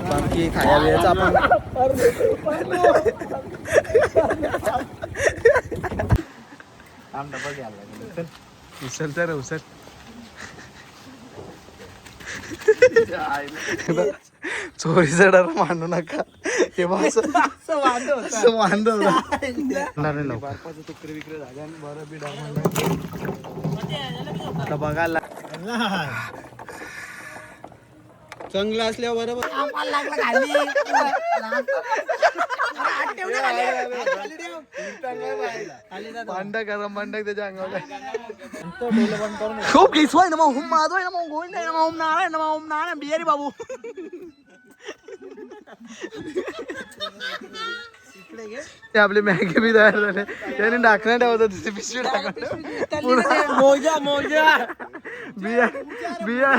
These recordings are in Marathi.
बाकी खाया बियाचं आपण उचल तर उचल चोरीचा डर मानू नका हे बा असं वांद बर्फाचं तुकडे विक्रे झाले आणि बरं बी आता बघायला चांगलं असल्यावर बरोबर भांडा करा भांडा त्याच्या अंगावर खूप घेसवाय ना मग माधवाय ना मग गोविंद आहे ना मग नारायण ना मग नारायण बिहारी बाबू ते आपले मॅगी बी तयार झाले त्याने ढाकणं ठेवतात तिथे पिशवी टाकणं मोजा मोजा बिया बिया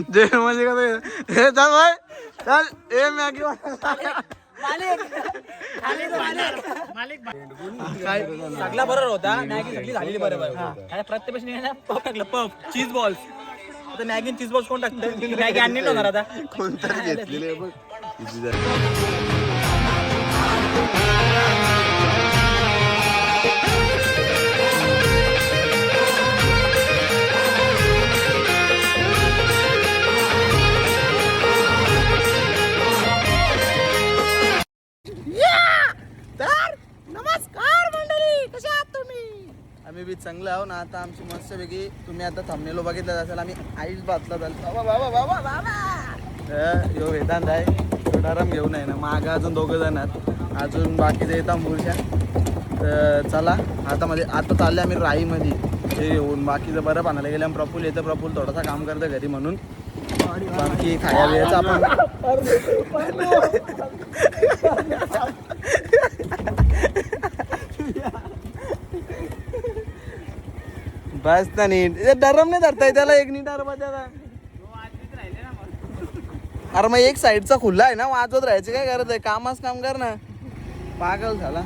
जे म्हणजे कसं हे चाल भाई चल ए मॅगी सगळा बरोबर होता मॅगी सगळी झालेली बरोबर प्रत्येक पफ चीज बॉल्स आता मॅगी चीज बॉल्स कोण टाकतं मॅगी आणली होणार आता कोणतरी घेतलेले बघ आम्ही बी चांगलं आहो ना आता आमची मस्तपैकी तुम्ही आता थांबलेलो बघितलं असेल आम्ही आईस बातला बाबा बाबा बाबा बाबा यो वेदांत आहे तो डरम घेऊन आहे ना मागं अजून दोघं जण आहेत अजून बाकीचे येतात मूर्शा तर चला आता चालले आम्ही राईमध्ये हे येऊन बाकीचं बरं पाण्याला गेलं प्रफुल येतं प्रफुल थोडासा काम करतं घरी म्हणून बाकी खाया बियाचं आपण बस ना नीट डरम नाही धरताय त्याला एक नीट अरे त्याला अरे मग एक साईडचा खुल्ला आहे ना वाजवत राहायचं काय करत आहे कामाच काम कर ना पागल झाला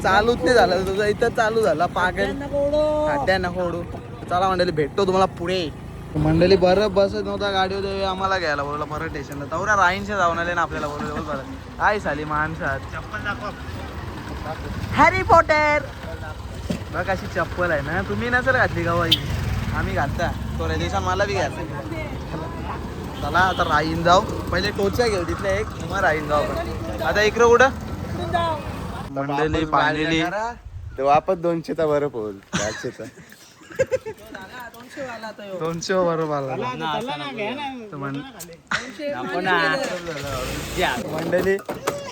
चालूच नाही झालं तुझा इथं चालू झाला पागल खड्ड्या नको ओढू चला मंडळी भेटतो तुम्हाला पुढे मंडळी बरं बसत नव्हता गाडीवर आम्हाला घ्यायला बोलला परत स्टेशनला तेवढ्या राईनच्या जाऊन आले ना आपल्याला बोलवलं बरं काय झाली माणसात चप्पल दाखव हॅरी पॉटर बघ अशी चप्पल आहे ना तुम्ही ना सर घातली गाव आई आम्ही घालता थोड्या दिवसात मला बी घातला चला आता राईन जाऊ पहिले टोच्या घेऊ तिथल्या एक मग राईन जाऊ आता इकडं कुठं मंडळी पाहिलेली वापस 200चा बरं पोल 400चा 200 बरोबर मंडळी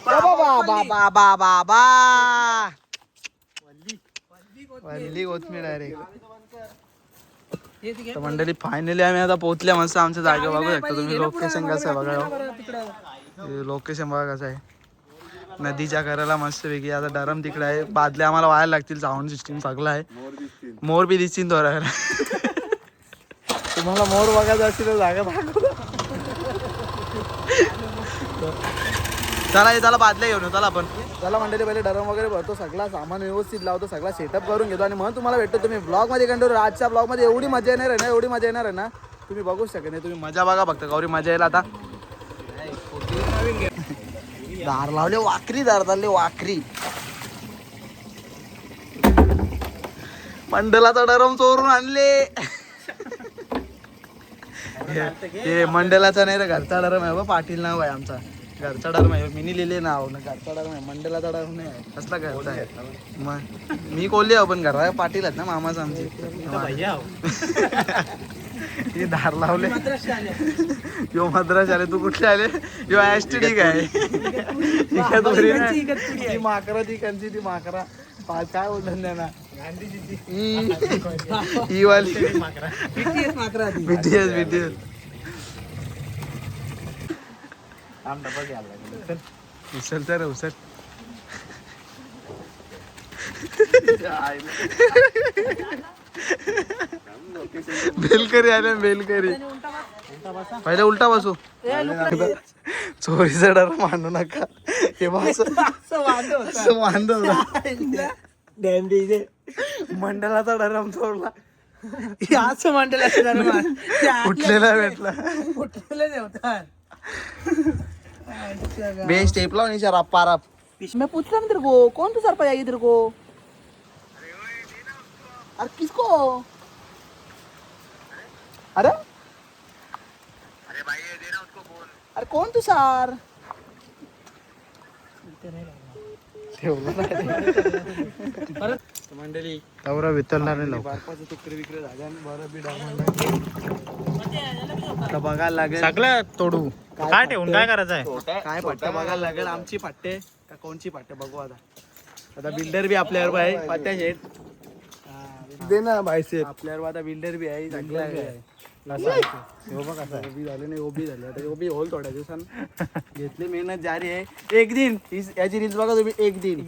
बाबा बाबा बाबा वल्ली कोथमीर डायरेक्ट तर मंडळी फायनली आम्ही आता पोहोचल्या मस्त आमच्या जागे बघू शकता तुम्ही लोकेशन कसं आहे बघा लोकेशन बघा कसं आहे नदीच्या करायला मस्त वेगळी आता डरम तिकडे आहे बादल्या आम्हाला व्हायला लागतील साऊंड सिस्टीम सगळं आहे मोर बी दिसतील थोडा तुम्हाला मोर बघायचं असेल तर जागा चला चला बादल्या घेऊन चला आपण चला मंडळी पहिले डरम वगैरे भरतो सगळा सामान व्यवस्थित लावतो सगळा सेटअप करून घेतो आणि म्हणून तुम्हाला भेटतो तुम्ही ब्लॉग मध्ये कंटिन्यू आजच्या ब्लॉग मध्ये एवढी मजा येणार आहे ना एवढी मजा येणार आहे ना तुम्ही बघूच शकत नाही तुम्ही मजा बघा फक्त गौरी मजा येईल आता दार लावले वाकरी दार चालले वाकरी मंडलाचा डरम चोरून आणले हे मंडलाचा नाही रे घरचा डरम आहे बा पाटील नाव आहे आमचा घरचा डरम आहे मिनी लिहिले नाव ना घरचा डरम आहे मंडलाचा डरम नाही आहे कसला घरचा आहे मग मी कोल्हे आहो पण घरा पाटील आहेत ना मामाच आमचे हे धार लावले यो मद्रास आले तू कुठले आले यो ऍस्टिडी काय ती माकरा ती कंची ती माकरा काय बोलत ना ही वाली बीटीएस बीटीएस उचल तर उचल बेलकरी आले बेलकरी पहिले उलटा बसू चोरीचा डर मानू नका हे वांद मंडलाचा डरम चोरला असं म्हणलेलं असतं उठलेला भेटला बेस्ट टेप लाव निशा राप पाराप मैं पूछ रहा हूँ तेरे को कौन तू सर पाएगी तेरे को अरे किसको अरे भाई ये देना उसको फोन अरे कौन तू सर मंडळी तवरा वितरणार नाही बर्फाचं तुकडे विकडे झाले आणि बरं बी आता बघायला लागेल सगळं तोडू काय ठेवून काय करायचं आहे काय पट्ट्या बघायला लागेल आमची पट्टे का कोणची पट्टे बघू आता बिल्डर बी आपल्यावर आहे पत्त्या शेट दे ना भाईसे आपल्यावर आता बिल्डर बी आहे चांगला आहे ओबी झाले नाही ओबी झाले आता ओबी होल थोड्या दिवसांना घेतली मेहनत जारी आहे एक दिन याची रील्स बघा तुम्ही एक दिन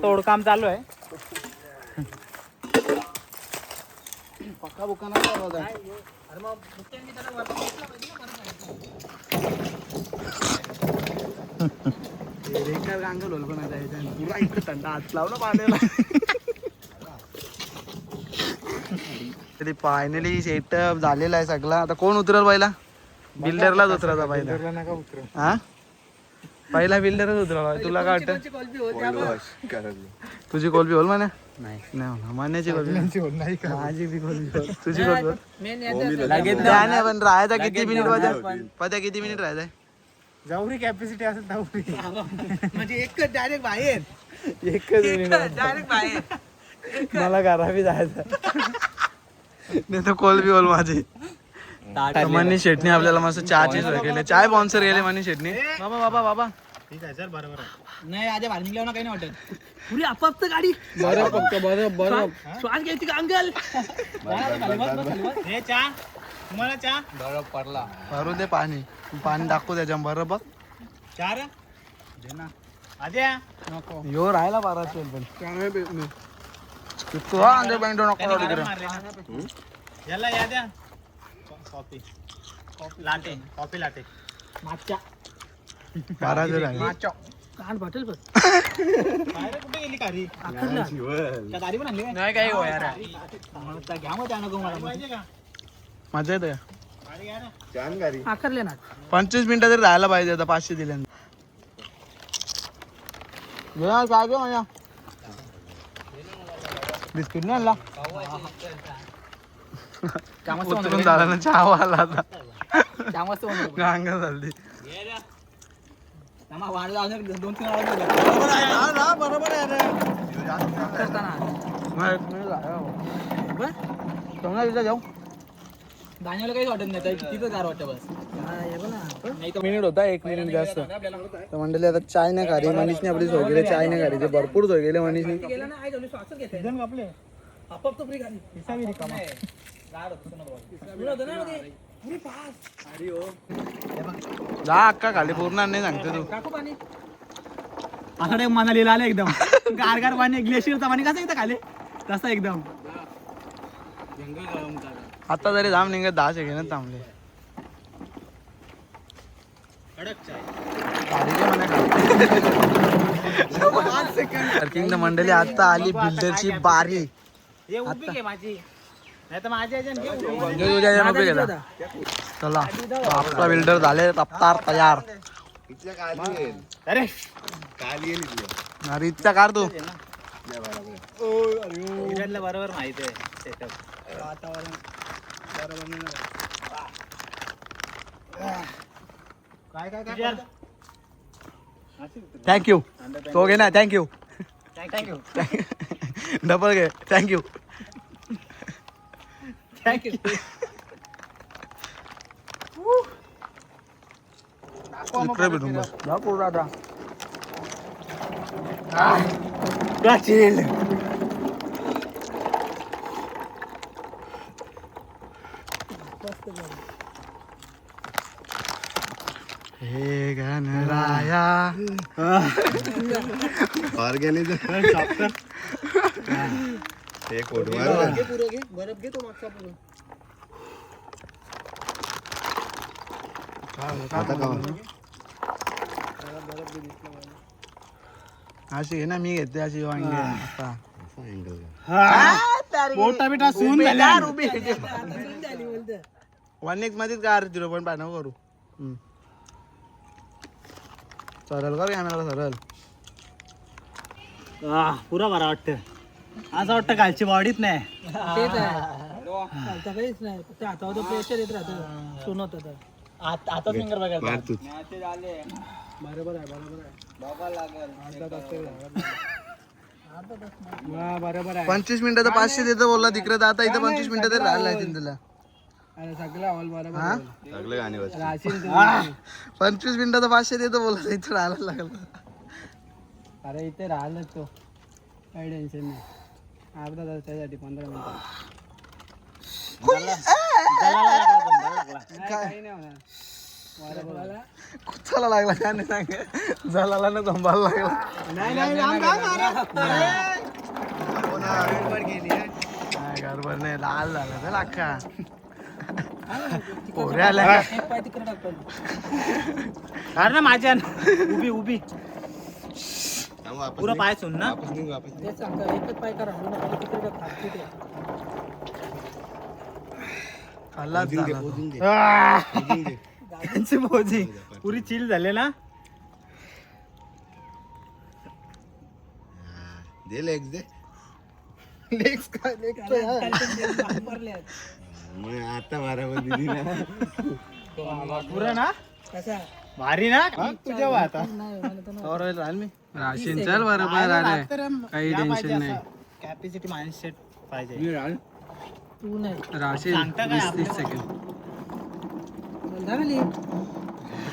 तोडकाम चालू आहे पक्का बुका नाही बघा रेकर गांगल होल पण आता पुरा इकडे थंडा हात लावला पाण्याला तरी फायनली सेटअप झालेला आहे सगळा आता कोण उतरल पहिला बिल्डरलाच उतरायचा पहिला हा पहिला बिल्डरच उतरला तुला काय वाटतं तुझी कॉल बी होल म्हणा नाही मान्याची कॉल नाही माझी बी कॉल तुझी कॉल नाही पण राहायचा किती मिनिट पत्या किती मिनिट राहायचा जाऊरी कॅपॅसिटी असेल जाऊरी म्हणजे एकच डायरेक्ट बाहेर एकच डायरेक्ट बाहेर मला घराबी जायचं नाही तर कॉल बी होल माझी मनीष शेटणी आपल्याला मस्त चहाची सोय केली चाय स्पॉन्सर गेले मनीष शेटणी बाबा ठीक आहे सर बरोबर आहे नाही आधी बाहेर निघल्यावर काही नाही वाटत पुरी आपाप गाडी बरं फक्त बरं श्वास घ्यायची का अंकल हे चहा तुम्हाला चहा बरं पडला भरू दे पाणी दाखवू त्याच्या बरं बघ चार दे ना आद्या नको यो राहिला बारा पण तू अंदर बँड नको याला या द्या कॉफी कॉफी लाटे मागच्या बारा जर आहे कान बॉटल बघ बाहेर कुठे गेली कारी त्या गाडी पण आणली काय? नाही काही हो यार आता घ्या मग त्या नको मला पाहिजे का मजा येते गाडी घ्या ना छान गाडी आकारले ना 25 मिनिटं तरी राहायला पाहिजे आता 500 दिले काय गे माझ्या बिस्किट नाही आणला उतरून झाला ना चहा आला आता त्यामुळे गांगा झाली वाढला 2-3 बरोबर आहे रे जाऊ दाण्याला काही वाटत नाही तिथं गार वाटतं बस नाही तर मिनिट होता 1 मिनिट जास्त तर मंडळी आता चाय नाही खाली मनीषने आपली सोय केली चाय नाही खाली भरपूर सोय केली मनीषने गेला ना आई झाली श्वासच घेते एकदम आपले आपाप तो फ्री खाली पिसावी रिकामा गार होतं ना मध्ये पुरी पास जा अक्का खाली पूर्ण नाही सांगते तू टाकू पाणी असं मनालीला आलं एकदम गार गार पाणी ग्लेशियरचं पाणी कसं येतं खाली तसं एकदम आता जरी जाम निघत 10 सेकंड थांबले पार्किंग मंडळी आता आली बिल्डरची बारी हे उभी घे माझी नाही तर माझ्या चला आपला बिल्डर झाले रफ्तार तयार अरे अरे इच्छा कार तू विराटला बरोबर माहिती आहे सेटअप वातावरण काय थँक्यू तो घे ना थँक्यू थँक्यू डबल घे थँक्यू थँक्यू इकडे भेटून बस दाखव दादा हे गणराया ऑर्गॅनिक एक बरफ घे तो मागचा पुरं आता का अशी घे ना, मी घेते अशी वांगी आता. मोठा बिटा सून झाल्या. वन एक्स मध्येच का 0.5 नको करू. सरळ कर कॅमेरा सरळ. पुरा बरा वाटतं. असं वाटतं कालची बॉडीच नाही. तेच आहे काहीच नाही फक्त हातावर प्रेशर येत राहतं सोन होतं तर आताच फिंगर बघायला. मार तूच. बरोबर आहे बरोबर आहे. 25 मिनिटाचं 500 देतो बोलला तिकडे, तर आता इथं 25 मिनिटं तरी राहिला आहे तुला. सगळं हॉल बरोबर हा सगळं गाणी वाजतात. 25 मिनिटाचं 500 देतो बोलला, इथं राहायला लागलं. अरे इथे राहिलं तो काही टेन्शन नाही अर्धा तास त्यासाठी 15 मिनिटं काही नाही होणार कुचाला लागला का नाही सांग, जलाला ना झंबाला लागला. नाही गडबड नाही, लाल झाला तर अख्खा. पोरे आल्या का? एक पाय तिकडे टाकतो अरे ना माझ्या उभी थांब, वापस पुरा निघ. पाय सुन ना. वापस निघ, वापस निघ. तेच सांगतो एकच पाय करा तिकडे टाक तिथे खाल्लाच पोजून घे, झाला. पोजून घे. आह! पोजून घे. त्यांची भाऊजी पुरी चिल झाले ना. दे लेग्स दे. वापरले मग आता बराबर दिली ना. पुरा ना कसा भारी ना तुझ्या आता. नाही मला तर और राहील मी राशीन. चल बरोबर आले, काही टेन्शन नाही. कॅपॅसिटी माइंडसेट पाहिजे. तू नाही राशीन सांगता काय 20-30 सेकंड झाली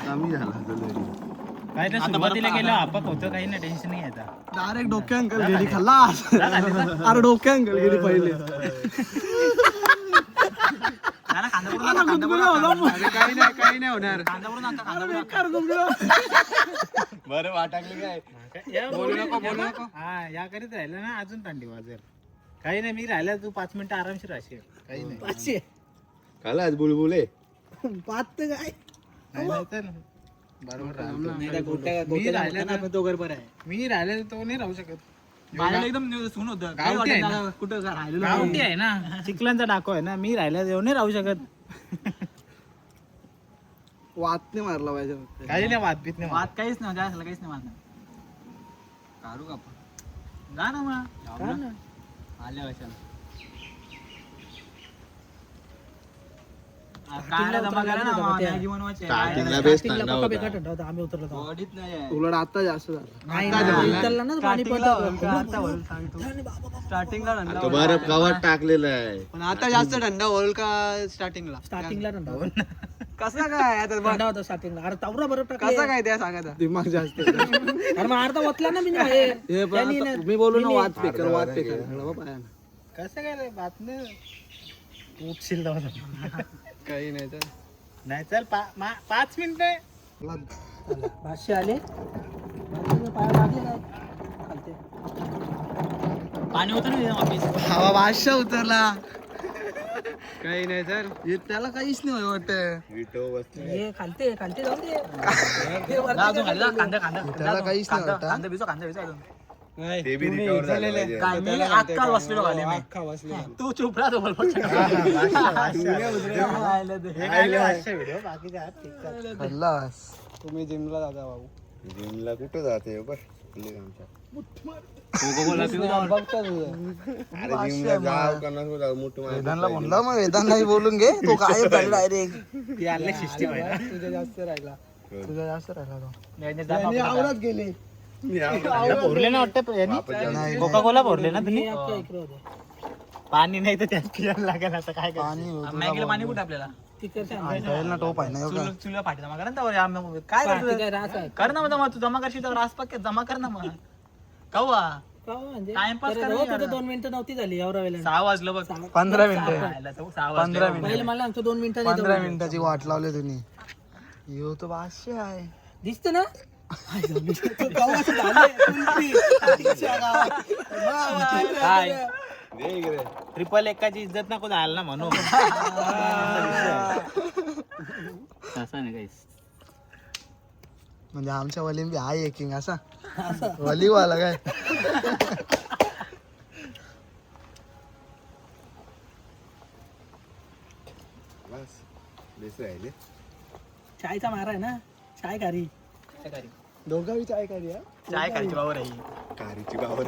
कमी झाला तो तरी. काय तर सुरुवातीला गेलं आपक होतं, काही ना टेन्शन नाही याचा. डायरेक्ट डोक्या अंकल गेली खाल्ला. अरे डोक्या अंकल गेली पहिले. काही नाही होणार. बरं वाटाकलं काय. हा या करीत राहिलं ना अजून थंडी वाजेल. काही नाही, मी राहिला तू 5 मिनिटं आरामशीर राहशील. काही नाही. 500 खाला आज बुलबुले. 5 तर काय नाही तर बरोबर मी राहिला तर तो बरोबर आहे. मी राहिला तर तो नाही राहू शकत. एकदम सून होतं गावठी आहे ना. कुठं राहिलेलं गावठी आहे ना, चिखलांचा डाको आहे ना. मी राहिला तेव्हा नाही राहू शकत. वात नाही मारला पाहिजे. काही नाही वाद बीत नाही. वाद काहीच नाही जायला काहीच नाही वाद नाही काढू का आपण जा ना मग आल्या कशाला काढला जमा करा ना मॅगी बनवायची स्टार्टिंगला बेस्ट थंडा होता. आम्ही उतरलो बॉडीत नाही उलट आता जास्त झालं. नाही उतरला ना पाणी स्टार्टिंगला तो बरफ कवर टाकलेला आहे. पण आता जास्त थंड होईल का स्टार्टिंगला? स्टार्टिंगला कसा काय आता थंडा होता स्टार्टिंगला अरे तावरा बरं टाकला कसा काय त्या सांगा दिमाग जास्त. अरे मग अर्धा ओतला ना मी त्यांनी ना. मी बोलू ना वाद पेकर वाद पेकर कसं काय रे बात नाही. उठशील तेव्हा. काही नाही तर नाही चल 5 मिनिटं. 500 आले पाय लागले काय खालते पाणी होतं ना ऑफिस हवा बादशाह उतरला. काही नाही तर त्याला काहीच नाही वाटत. विटो बसले. हे खालते जाऊ दे त्याला काहीच नाही वाटत. ते बी रिकवर झालं पाहिजे. तू चुप राहतो खल्लास. तुम्ही जिमला जाता बाबू. जिमला कुठं जाते बघ. बघता तुझं. अरे जिमला जाऊ का नको जाऊ मोठं माणूस वेदांना म्हणला मग वेदांनाही बोलून घे. तो काय डायरेक्ट तुझ्या जास्त राहिला तुझा जास्त राहिला तो. आवडत गेले मी आवडत भरले ना वाटतं नाही कोका कोला भरले ना तुम्ही. इकडे होते पाणी नाही तर त्यात पियाला लागेल. आता काय पाणी मॅगीला पाणी कुठे आपल्याला ना टोप आहे ना एवढा. चुलीला पाठी जमा करा ना काय करतो कर ना मग तू जमा करशील तर रास पक्के जमा कर ना मग कवा टाइमपास कर 2 मिनिटं नव्हती झाली एवढा वेळ 6 वाजलं बघ 15 मिनिटं 15 मिनिटं मला आमचं 2 मिनिटं 15 मिनिटाची वाट लावली तुम्ही. यो तो बादशाह आहे. दिसत ना ट्रिपल एकाची इज्जत नको जायला ना म्हणून. असं नाही काहीच. म्हणजे आमच्या वलीन बी आहे किंग असा वलीवाला काय बस बेस राहिले चायचा मारा आहे ना चाय कारी दोघावी चाय करी चाय कारीची बावर आहे कारीची बाबर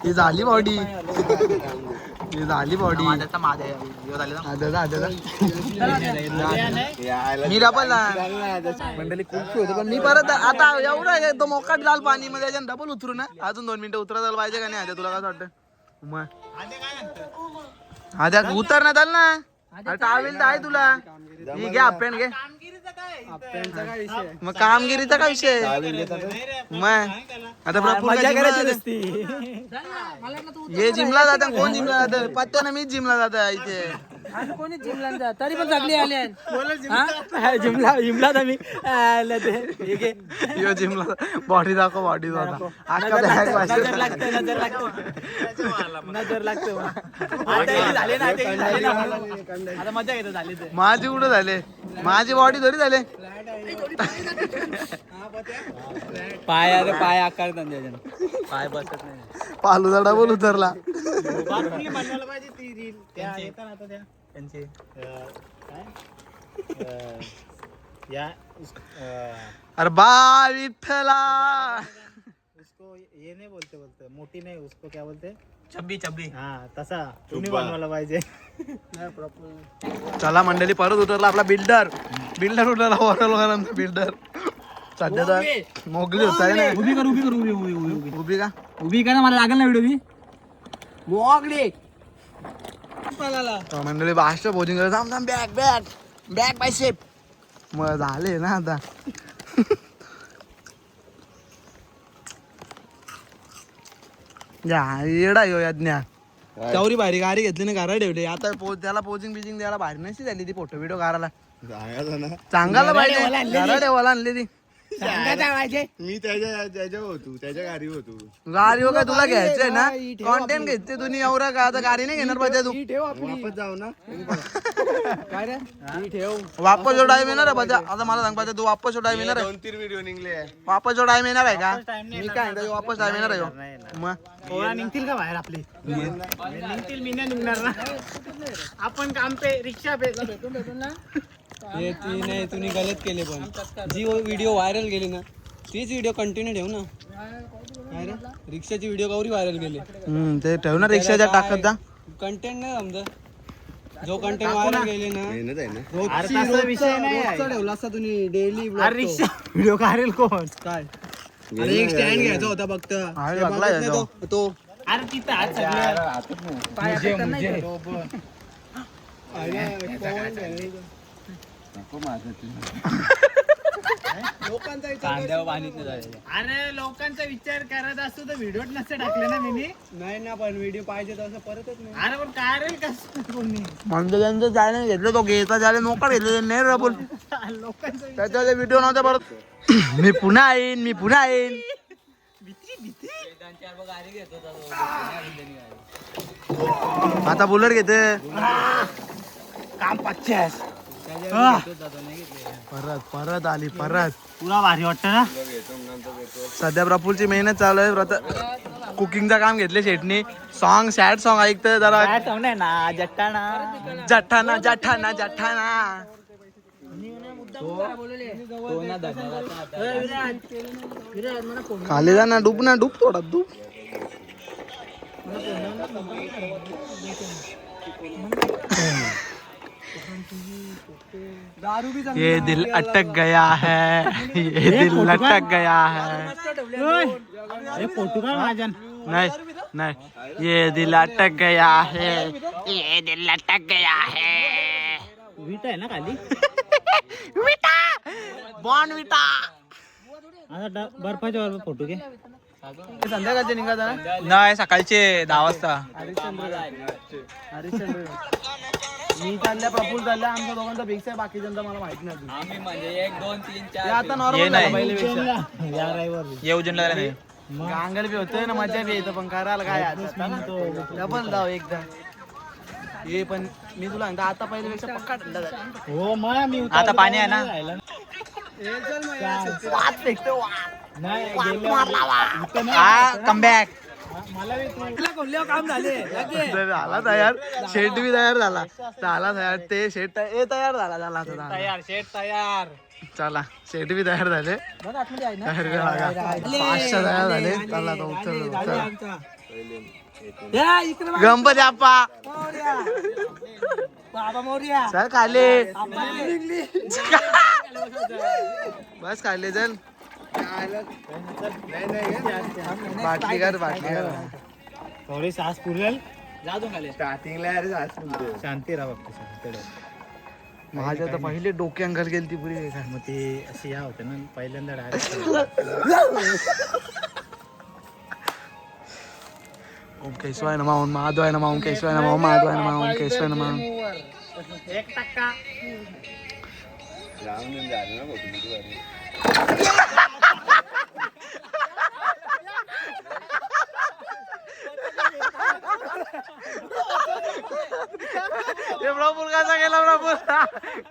ही झाली बॉडी ही झाली बॉडी माझ्याचा माझा मीरा पण मंडळी खूप होते पण मी परत आता एवढा आहे तो मोकाट लाल पाणी मध्ये डबल उतरू ना अजून 2 मिनिटं उतरायला पाहिजे का नाही आता तुला काय वाटतं मग आद्या उतरण्यात आलं ना टावेल तर आहे तुला ही घे पेंट घे मग कामगिरीचा काय विषय मग आता प्रफुल्ल काय करायची हे जिमला जात कोण जिमला जात पत्त्यानं मीच जिमला जात इथे कोणी जिमला जात तरी पण सगळी आले जिमला जिमला तर मी यो जिमला बॉडी दाखव बॉडी दाखव नजर लागते नजर लागते झाले ना आता मजा येते झाले ते माझी कुठं झाले माझी बॉडी थोडी झाले पाय अरे पाय आकार पाय बसत नाही पालूचा डबल उतरला बनवायला पाहिजे ती रील त्या येतात आता त्या त्यांचे या अरे बा विठ्ठला उसको ये नाही बोलते मोठी नाही उसको क्या बोलते चब्बी चब्बी हा तसा तुम्ही बनवायला पाहिजे चला मंडळी परत उतरला आपला बिल्डर उतरला ओव्हरऑल बिल्डर सध्याचा मोगली होत आहे ना उभी कर उभी कर उभी उभी उभी उभी का उभी कर ना मला लागेल ना व्हिडिओ मी मोगली मंडळी भाष्य भोजन करत थांब थांब बॅग बॅग बॅग बायसेप मग झाले ना आता येडा यो यज्ञा चौरी भारी गाडी घेतली ना घरा ठेवली आता त्याला पोजिंग बिजिंग द्यायला भारी नशी झाली ती फोटो बिटो काढायला चांगायला पाहिजे घरा ठेवायला आणली ती मी त्याच्या होतो त्याच्या गाडी होतो गाडी काय तुला घ्यायचंय ना कॉन्टेंट घ्यायचे तुम्ही एवढा का आता गाडी नाही घेणार पाहिजे तू वापस जाऊ ना वापस जो टाइम येणार आहे पाहिजे आता मला सांग पाहिजे तू वापस जो टाइम येणार आहे 2-3 व्हिडिओ निघले वापस जो टाइम येणार आहे का मी काय म्हणतो वापस टाइम येणार आहे हो. मग पोळा निघतील का बाहेर आपले निघतील मी नाही निघणार ना आपण काम पे रिक्षा पे हे ती नाही तुम्ही गलत केले पण जी व्हिडिओ व्हायरल गेली ना तीच व्हिडिओ कंटिन्यू ठेव ना काय रे रिक्षाची व्हिडिओ कवरी व्हायरल गेली ते ठेव ना रिक्षाच्या टाकत जा कंटेंट नाही समजा जो कंटेंट व्हायरल गेले ना मेहनत आहे ना अरे तसा विषय नाही रोजचा ठेवला असता तुम्ही डेली अरे रिक्षा व्हिडिओ काढेल कोण काय अरे एक स्टँड घ्यायचा होता फक्त हा, ते लागला बघत नाही याच्यावर. तो अरे तिथं आज अरे लोकांचा विचार करत असतो तर व्हिडिओ नसते टाकले ना मी नाही ना पण व्हिडिओ पाहिजे तसं परतच नाही अरे पण काय रे कसं कोणी म्हणजे त्यांचं चॅनल घेतलं तो घ्यायचा चॅनल मोकळ घेतलं नाही रे बोल लोकांचा त्याच्यावर व्हिडिओ नव्हता परत मी पुन्हा येईन आता बुलेट घेते काम 50 परत आली परत तुला भारी वाटतं ना सध्या प्रफुलची मेहनत चालू आहे कुकिंगचं काम घेतले शेटनी सॉन्ग सॅड सॉन्ग ऐकतोय जरा काय सांग ना जट्टाना जठाना जठाना जठाना खाली जा ना डूब थोडा डूब ये दिल अटक गया है ये दिल लटक गया है फोटो का माझ्या नहीं नहीं ये दिल अटक गया है ये दिल लटक गया है विटा आहे ना खाली विटा बॉन विटा आता बर्फाच्या वर फोटो घे संध्याकाळचे निघाला ना नाही सकाळचे 10 वाजता हरिश्चंद्र मी चालल्या प्रफुल चालल्या आमच्या दोघांचा फिक्स आहे बाकीच्यांचा मला माहित नाही आम्ही म्हणजे 1 2 3 4 आता ये नॉर्मल नाही. पहिल्यापेक्षा या रविवार येऊ जनला नाही गांगल बी होतोय ना मजा बी येतं पण करायला काय डबल जाऊ एकदा हे पण मी तुला सांगतो आता पहिल्यापेक्षा पक्का थंड झाला हो मग मी आता पाणी आहे ना राहिला वाद फेकतो नाही गेल्यावर- कमबॅक मला बी तू- काम झाले झाला तयार शेट बी तयार झाला तयार ते शेट तयार झाला आता झाला. तयार शेट तयार. चला शेट बी तयार झाले तयार बी लागा. 500 तयार झाले चला आता उचल गणपती आप्पा बाबा मोर्या चल खाले बस खाले चल बाटली कर थोडी सास पुरेल. स्टार्टिंगला शांती राहा फक्त शांत राहा. माझ्या तर पहिले डोक्यांकर गेली ती पुरी मग ते अशी या होते ना पहिल्यांदा डायरेक्ट ओम केशवाय नमः ओम माधवाय नमः ओम केशवाय नमः ओम माधवाय नमः ओम केशवाय नमः 1% रामन झालं ना बघ प्रभू कसा गेला प्रभू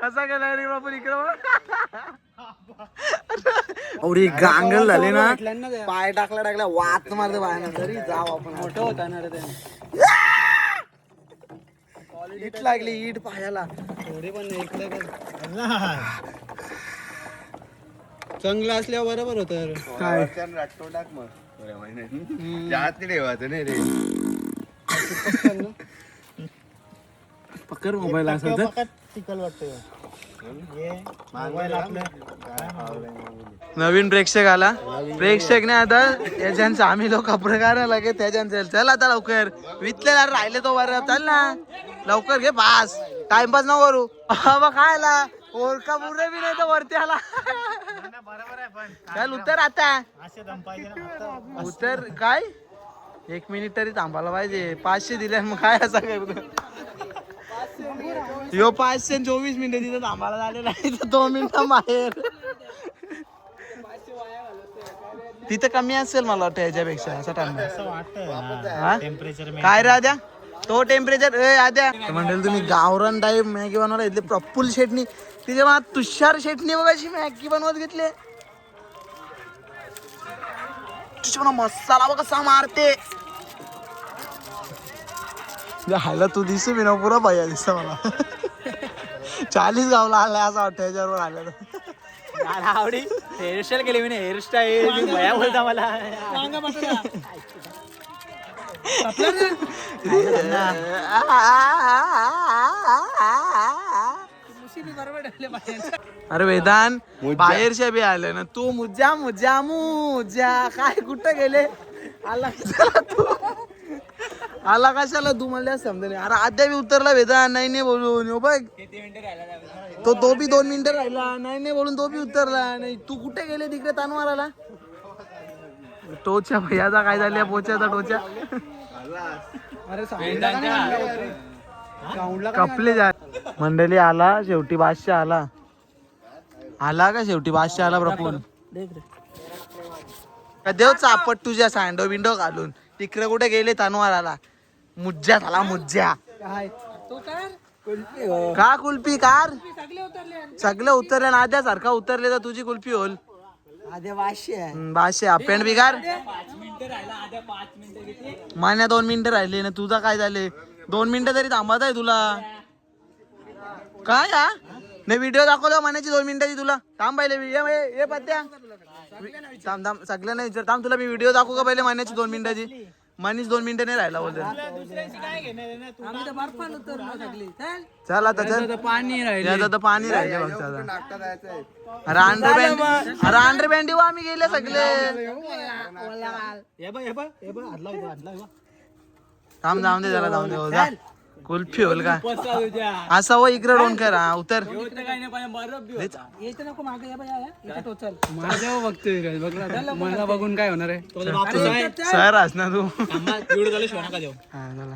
कसा गेला रे प्रभू इकडं अरे गांगल झाले ना पाय टाकला वाच मारते बाहेर तरी जाऊ आपण मोठं होता ना रे ईट लागली ईट पायाला थोडी पण नाही इकडे चांगलं असल्यावर बरोबर होतं काय राटतो टाक मग थोड्या महिन्यात जास्त ठेवायचं नाही रे पकड मोबाईल असेल तर चिकल वाटतंय. हे मोबाईल आपलं नवीन प्रेक्षक आला प्रेक्षक नाही आता त्याच्यानं आम्ही लोक कपडे काढायला लागे त्याच्यानं चल आता लवकर वितले राहिले तो बरं चल ना लवकर घे पास टाइमपास न करू बाबा काय आला ओरका बुरे बी नाही तर वरती आला बरोबर आहे पण चल उतर आता असे दम पाहिजे ना आता. उतर काय 1 मिनिट तरी थांबायला पाहिजे 500 दिल्या मग काय असं काय यो 524 मिनिटं तिथं थांबायला झालेला आहे तर 2 मिनिटं बाहेर तिथं कमी असेल मला वाटतं याच्यापेक्षा असं टाइम असं वाटतं हा? टेम्परेचर काय रे आद्या तो टेम्परेचर आद्या म्हणजे तुम्ही गावरान टाईप मॅगी बनवला इथले प्रफुल्ल शेटणी तिथे मला तुषार शेटणी बघायची मॅगी बनवत घेतली तुझ्या मसाला बघ कसा मारते ह्याला तू दिसू मी ना पुरा भैया दिसत मला 40 गावला आलाय असं वाटतं याच्यावर आलं आवडी हेअरस्टाईल केली मी हेअरस्टाईल भया बोलता मला अरे वेदांत बाहेरच्या बी आले ना तू मुज्जा मुज्जा मुज्जा काय कुठं गेले आला कशाला तू आला कशाला तू मला समजा नाही अरे आद्या बी उतरला वेदांत नाही बोलून हो बघ तो बी 2 मिनिटं राहिला नाही बोलून तो बी उतरला नाही तू कुठे गेले तिकडे तानवार आला टोच्या भैयाचा काय झाल्या पोच्याचा टोच्या कपले जा मंडळी आला शेवटी बादशाह आला का शेवटी बादशाह आला प्रफुल्ल देव चापट तुझ्या सँडो विंडो घालून तिकडे कुठे गेले तानवार आला मुज्जा झाला मुज्जा का कुल्फी कार सगळे उतरले ना आद्या सारखा उतरले तर तुझी कुल्फी होल बादशे पेंट बिगार मान्या 2 मिनिटं राहिले ना तुझा काय झाले 2 मिनिटं तरी थांबत आहे तुला काय हा नाही व्हिडिओ दाखवलं मान्याची 2 मिनिटाची तुला थांब पहिले ये पत्त्या थांब सगळं नाही थांब तुला मी व्हिडिओ दाखवू का पहिले मान्याची 2 मिनिटाची मनीष 2 मिनिटं नाही राहिला बोलतो चल आता चल पाणी राहिले पाणी राहिले फक्त आता अंडर बँड आम्ही गेले सगळे थांब जाऊन दे त्याला जाऊन दे हो जा कुल्फी होल का असा हो इकडे डोन करा उतर माझ्या बघतोय मला बघून काय होणार आहे सर असणार तू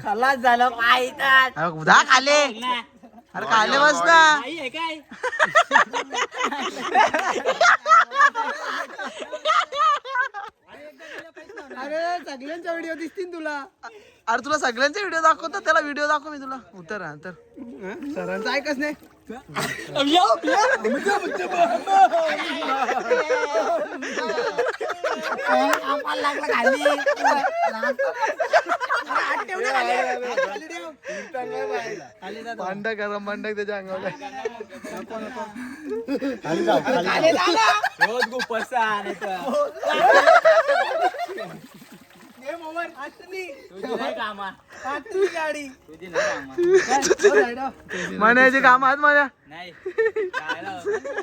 खलास झालं उदा खाले अरे खाले बस ना अरे सगळ्यांच्या व्हिडिओ दिसतील तुला. अरे तुला सगळ्यांचे व्हिडिओ दाखवतो, त्याला व्हिडिओ दाखव मी तुला. उतर हा तर. सरांचं ऐकच नाही. भांड गरम भांड त्याच्या अंगावर. रोज गुप्पसा गाडी म्हणायचे काम आहेत माझ्या. नाही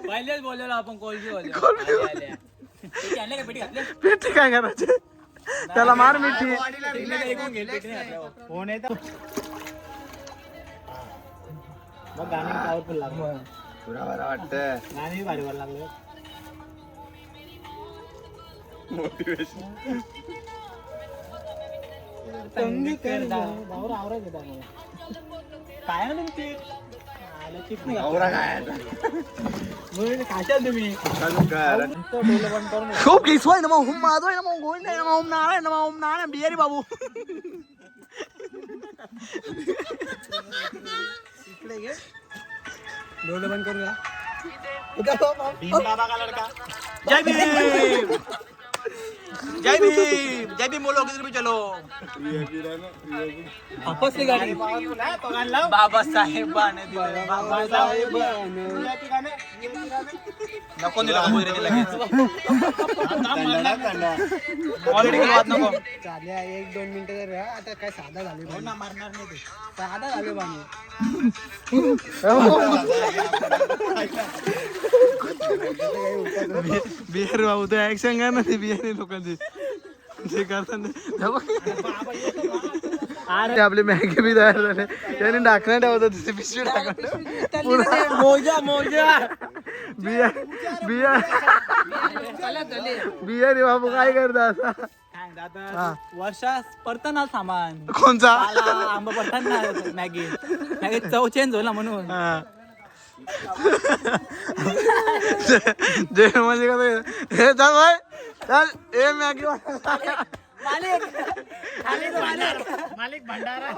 पहिलेच बोललेलो आपण कोलजी पेटी काय करायचे त्याला मार मिठी. फोन येतो मग गाणी पॉवरफुल लागलं. तुला बरं वाटतं गाणी भारी वर लागलं. मोटिवेशन. काय ना तुमची आवरा काय आता? खाशाल तुम्ही डोले बंद करून खूप घेसवाय ना मग हुम माधवाय ना मग गोविंद ना मग नारायण ना मग नारायण बिहारी बाबू. इकडे घे. डोळे बंद करूया. भीम बाबा का लड़का. जय भीम जय भीम जय भीम बोलो किधर भी चलो. आपसली गाडी बाबासाहेबाने दिलं. नको दिला लगेच ऑलरेडी नको. चालेल 1-2 मिनिटं जर आता काय साधा झाले. मारणार नाही ते. साधा झाले बांधून. बिहारी बाबू तो ऍक्शन काय ना ते बिहारी लोकांचे जे करतात ते. आपली मॅगी बी तयार झाले. त्याने ढाकणं ठेवतं तिथे पिशवी टाकणं. मोजा मोजा बिहारी बाबू काय करता असा. आता वर्षास पडतं ना सामान कोणचा आंबा पडतात ना मॅगी मॅगी चव चेंज होला म्हणून. जे म्हणजे कसं हे चल भाई चल ए मॅगी मालिक भंडारा.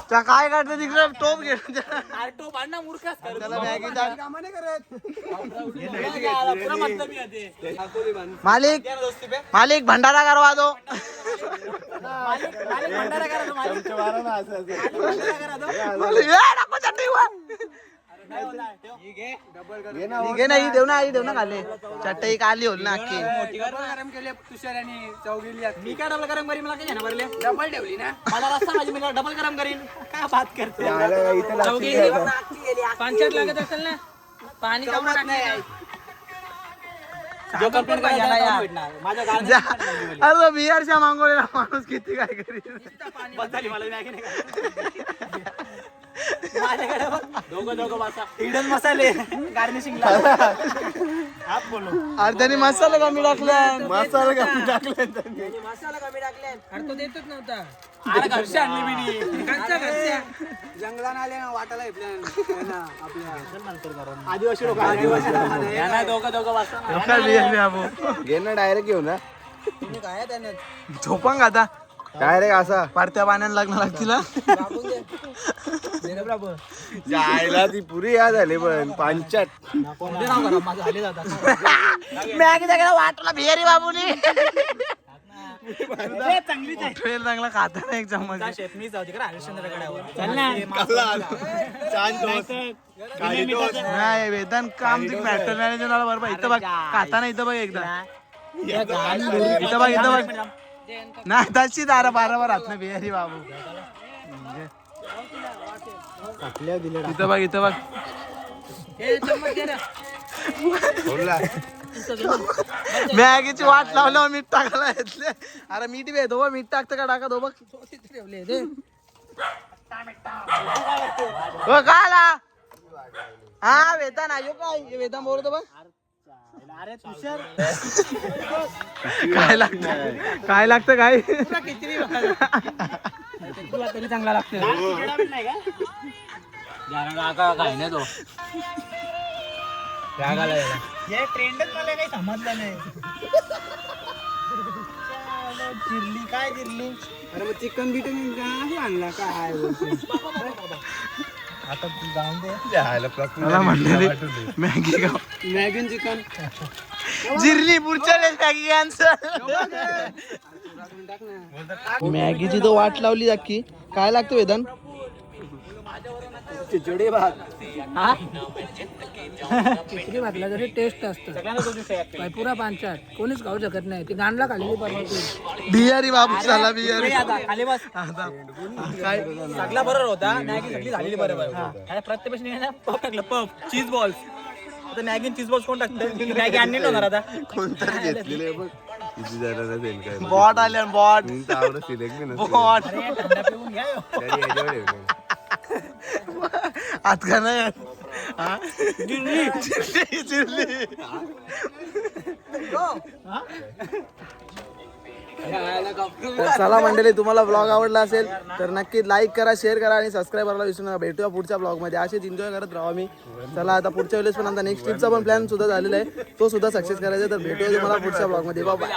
त्या काय काढतं तिकडे टोप घे तो भांडणा मूर्खास कर. त्याला मॅगी कामं नाही करत. पुरा मतलब आहे. मालिक भंडारा करवा दो. भंडारा करा तो मालिक. नको चटणी वा. घे ना ही देव ना खाले चटई काली होल ना अख्खी. गरम केले तुषार आणि चौगिली. मी काय डबल गरम करीन मला काय ना भरले. डबल ठेवली ना. मला रस्ता माझी मी डबल गरम करीन. काय बात करते. पंचायत लागत असेल ना. पाणी कमवत नाही. जो कंप्लेंट भेटणार माझ्या गावात. अरे बिहारच्या मागवलेला माणूस किती काय करील. बस झाली मला मॅगी नाही खायची. माझ्याकडे दोघं बसा हिडन मसाले गार्निशिंगला. आप बोलो. अरे त्यांनी मसाला कमी टाकला. मसाला कमी टाकले मसाला कमी टाकले. अरे तो देतच नव्हता. अरे घरची आणली मी घरच्या जंगलात आले ना वाटायला आपल्या आदिवासी लोक दोघं बसा. घे ना डायरेक्ट घेऊ ना. तुम्ही काय त्याने झोपंग आता डायरेक्ट असा पारत्या पाण्याला लागणार लागतील. जायला ती पुरी या झाली पण पांचट. झाले जातात. मॅगी त्याला वाटला बिहारी बाबूनी चांगलीच आहे. ट्रेल चांगला खाता ना एक चम्मच. शेफ मी जाऊ तिकडे हरिश्चंद्रकडे. नाही वेदन काम मॅटर मॅनेजर बरोबर. इथं बघ खाताना इथं बघ एकदा. इथं बघ नाही तशी दारा बरोबर हात ना बिहारी बाबू. इथं बघ मॅगीची वाट लावल्यावर मीठ टाकायला येतले. अरे मीठ बी येतो मीठ टाकतं का टाका बघ. काय हा वेतन आयो काय वेतन बोलतो बघ. अरे तुषार काय लागतं काय तुला तरी चांगला लागतो. काय नाही तो ट्रेंडच मला काही समजलं नाही. चिरली काय चिरली अरे मग चिकन बिटन काय आणला काय आता तू जाऊन दे मला म्हणले मॅगी खाऊ. मॅगीन चिकन जिरली पुढच्या मॅगी टाक ना. मॅगीची तो वाट लावली अख्खी. काय लागतं वेदन? खिचडी भात खिचडी भातला जरी टेस्ट असतं काय पुरा पांचाट कोणीच खाऊ शकत नाही ती गांडला खाल्लेली परवडते. बिहारी बाबू झाला बिहारी. खाली बस काय सगळा बरोबर होता मॅगी सगळी झालेली बरोबर प्रत्येक पेशंट पफ टाकलं पफ चीज बॉल्स आता मॅगी चीज बॉल्स कोण टाकतं मॅगी आणली होणार आता कोणतरी घेतलेले बघ किती जणांना देईल काय बॉट आले बॉट आवडत सिलेक्ट बी नसतं. बॉट थंडा पिऊन घ्या ह्यो. तरी याच्यावर ठेवलं. आत का नाही हा? चिरली चिरली. तर चला मंडळी तुम्हाला ब्लॉग आवडला असेल तर नक्की लाईक करा शेअर करा आणि सबस्क्राईब करायला विसरू नका. भेटूया पुढच्या ब्लॉग मध्ये. असेच एन्जॉय करत राहू आम्ही. चला आता पुढच्या वेळेस पण आमचा नेक्स्ट ट्रिपचा पण प्लॅन सुद्धा झालेला आहे तो सुद्धा सक्सेस करायचा. तर भेटूया तुम्हाला पुढच्या ब्लॉग मध्ये. बाबा.